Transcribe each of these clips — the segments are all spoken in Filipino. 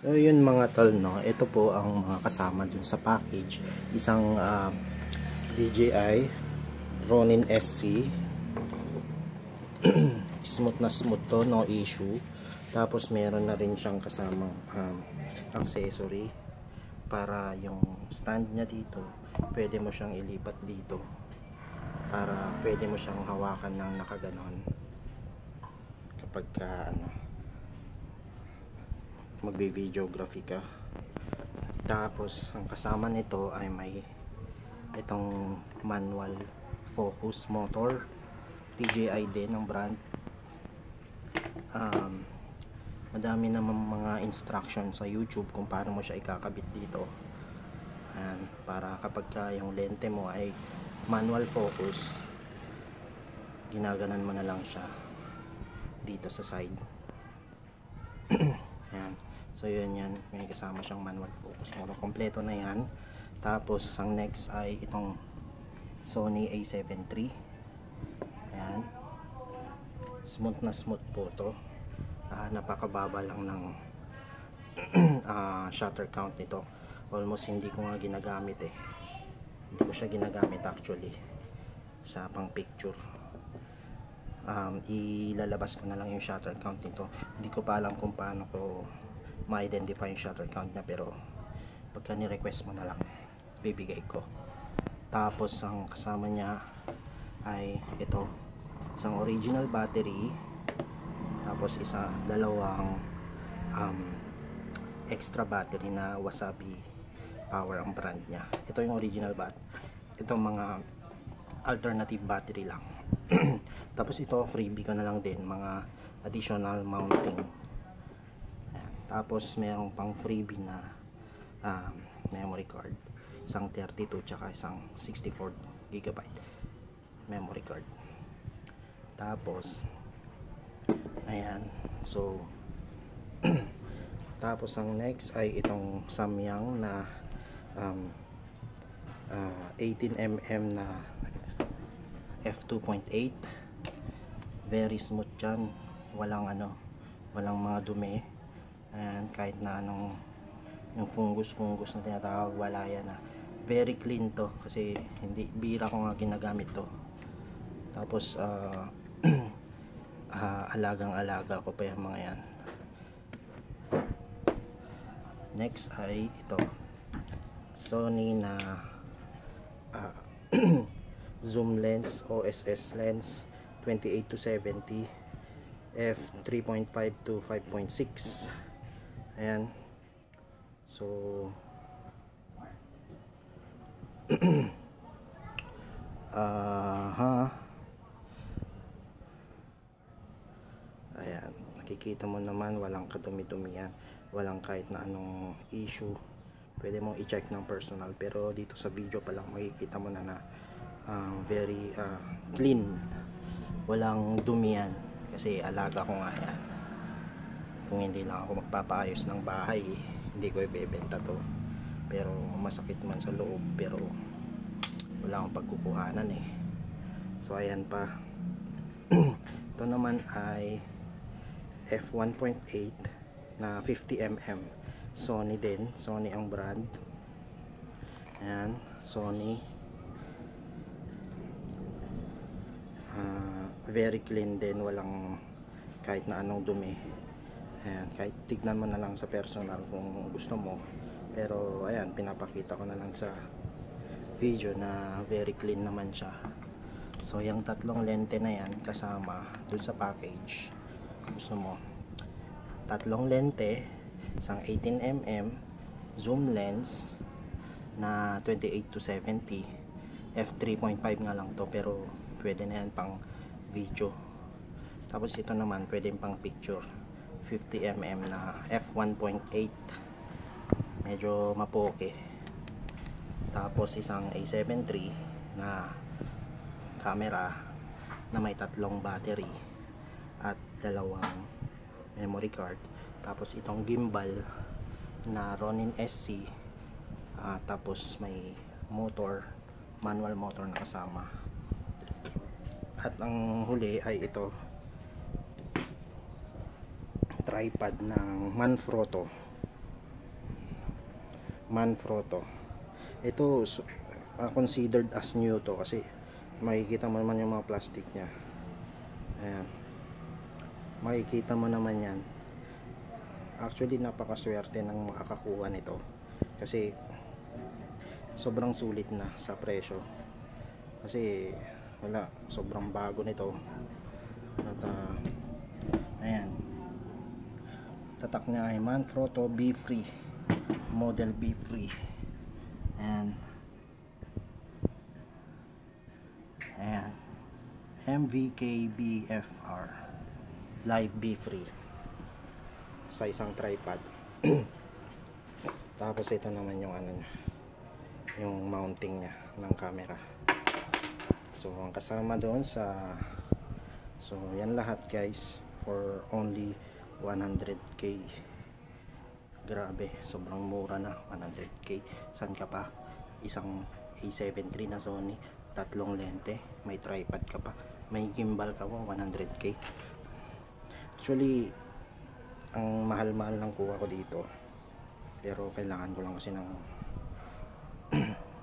So yun mga tol, no, ito po ang mga kasama dun sa package. Isang DJI Ronin SC. Smooth na smooth to, no issue. Tapos meron na rin siyang kasamang accessory para yung stand niya dito, pwede mo siyang ilipat dito para pwede mo siyang hawakan ng nakaganon kapag magbi-videography ka. Tapos ang kasama nito ay may itong manual focus motor, DJI din ang brand. Madami naman mga instruction sa YouTube kung paano mo siya ikakabit dito. Para kapag yung lente mo ay manual focus, ginaganan mo na lang siya dito sa side. Ayan. So yun yan, may kasama siyang manual focus motor. Kompleto na yan. Tapos ang next ay itong Sony A7 III. Ayan. Smooth na smooth po to. Napakababa lang ng shutter count nito. Almost hindi ko nga ginagamit hindi ko siya ginagamit actually sa pang picture. Ilalabas ko na lang yung shutter count nito. Hindi ko pa alam kung paano ko ma-identify yung shutter count niya, pero pagka ni-request mo na lang, bibigay ko. Tapos ang kasama niya ay ito, isang original battery, tapos dalawang extra battery na Wasabi Power ang brand niya. Ito yung original itong mga alternative battery lang. Tapos ito freebie ko na lang din, mga additional mounting. Ayan. Tapos mayroong pang freebie na memory card, isang 32 tsaka isang 64 GB memory card. Tapos ayan, so tapos ang next ay itong Samyang na 18mm na f2.8. Very smooth yan, walang mga dumi. Ayan, kahit na yung fungus na tinatawag, wala yan very clean to, kasi hindi bira ko nga ginagamit to. Tapos alagang-alaga ko pa yung mga yan. Next ay ito, Sony na zoom lens, OSS lens 28-70 f3.5 to 5.6. Ayan. So ayan, nakikita mo naman walang kadumi-dumi yan, walang kahit na anong issue. Pwede mong i-check ng personal, pero dito sa video pa lang makikita mo na very clean, walang dumi yan, kasi alaga ko nga yan. Kung hindi lang ako magpapaayos ng bahay, hindi ko ibebenta to, pero masakit man sa loob, pero wala akong pagkukuhanan So ayan pa. Ito naman ay f1.8 na 50mm, Sony din, Sony ang brand. Ayan, Sony. Very clean din, walang kahit na anong dumi. Ayan, kahit tignan mo na lang sa personal kung gusto mo, pero ayan, pinapakita ko na lang sa video na very clean naman siya. So yung tatlong lente na yan kasama dun sa package. Gusto mo tatlong lente, isang 18mm zoom lens na 28-70 f3.5 nga lang to, pero pwede na yan pang video. Tapos ito naman pwede pang picture, 50mm na f1.8, medyo mapoke. Tapos isang A7 III na camera na may tatlong battery at dalawang memory card. Tapos itong gimbal na Ronin SC, tapos may motor, manual motor na kasama. At ang huli ay ito, tripod ng Manfrotto Manfrotto. Ito considered as new to kasi makikita mo naman yung mga plastic niya. Ayan, makikita mo naman yan. Actually napakaswerte ng makakakuha nito kasi sobrang sulit na sa presyo, kasi wala, sobrang bago nito. At ayan, tatak niya ay Manfrotto B-Free, model B-Free. Ayan, ayan, MVK-BFR Live B-Free sa isang tripod. Tapos ito naman yung ano niya, yung mounting niya ng camera. So ang kasama doon sa, so yan lahat guys for only 100k. Grabe, sobrang mura na, 100k. San ka pa? Isang A7 III na Sony, tatlong lente, may tripod ka pa, may gimbal ka pa, 100k. Actually ang mahal-mahal ng kuha ko dito, pero kailangan ko lang kasi ng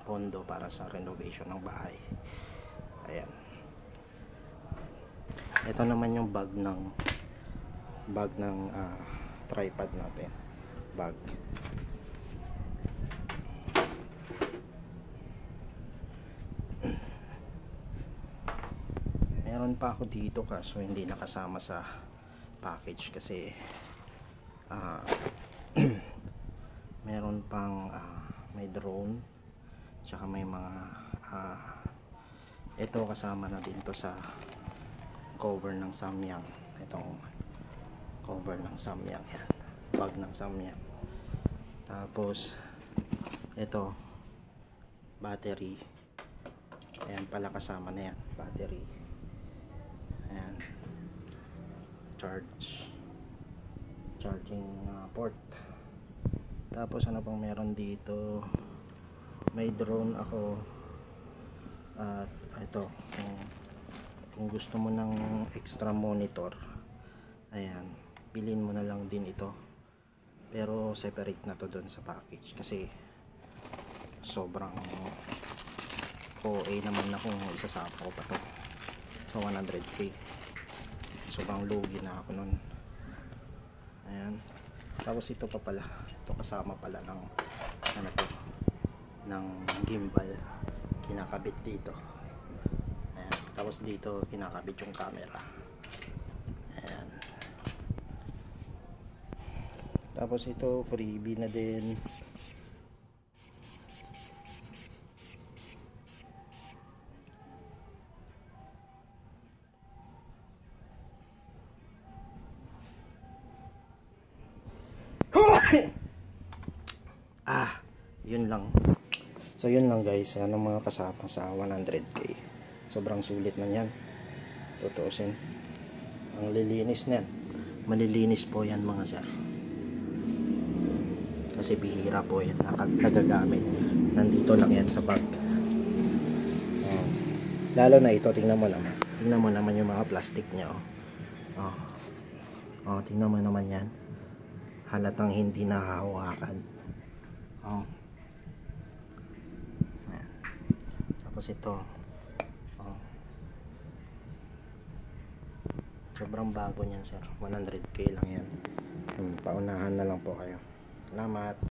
pondo para sa renovation ng bahay. Ayan, ito naman yung bag ng tripod natin. Bag, meron pa ako dito kaso hindi nakasama sa package kasi meron pang may drone, tsaka may mga ito kasama na din to sa cover ng Samyang. Itong cover ng Samyang, yan, bag ng Samyang. Tapos ito battery, ayan pala, kasama na yan, battery. Ayan, charging port. Tapos ano pang meron dito, may drone ako. At ito, kung gusto mo ng extra monitor, ayan, bilhin mo na lang din ito, pero separate na to doon sa package kasi sobrang OA naman na kung isasama ko pa to sa 100k. Sobrang lugi na ako nun. Ayan, tapos ito pa pala, ito kasama pala ng ano to, ng gimbal, kinakabit dito. Ayan, tapos dito kinakabit yung camera. Ayan, tapos ito freebie na din. Yun lang. So yun lang guys, yan ang mga kasama sa 100k. Sobrang sulit na yan, tutuusin. Ang lilinis na yan, malilinis po yan mga sir, kasi bihira po yan nagagamit. Nandito lang yan sa bag. Ayan. Lalo na ito, tingnan mo naman yung mga plastic nya. Tingnan mo naman yan, halatang hindi nahahawakan. Tapos ito, sobrang bago niyan sir, 100k lang yan. Paunahan na lang po kayo. Salamat.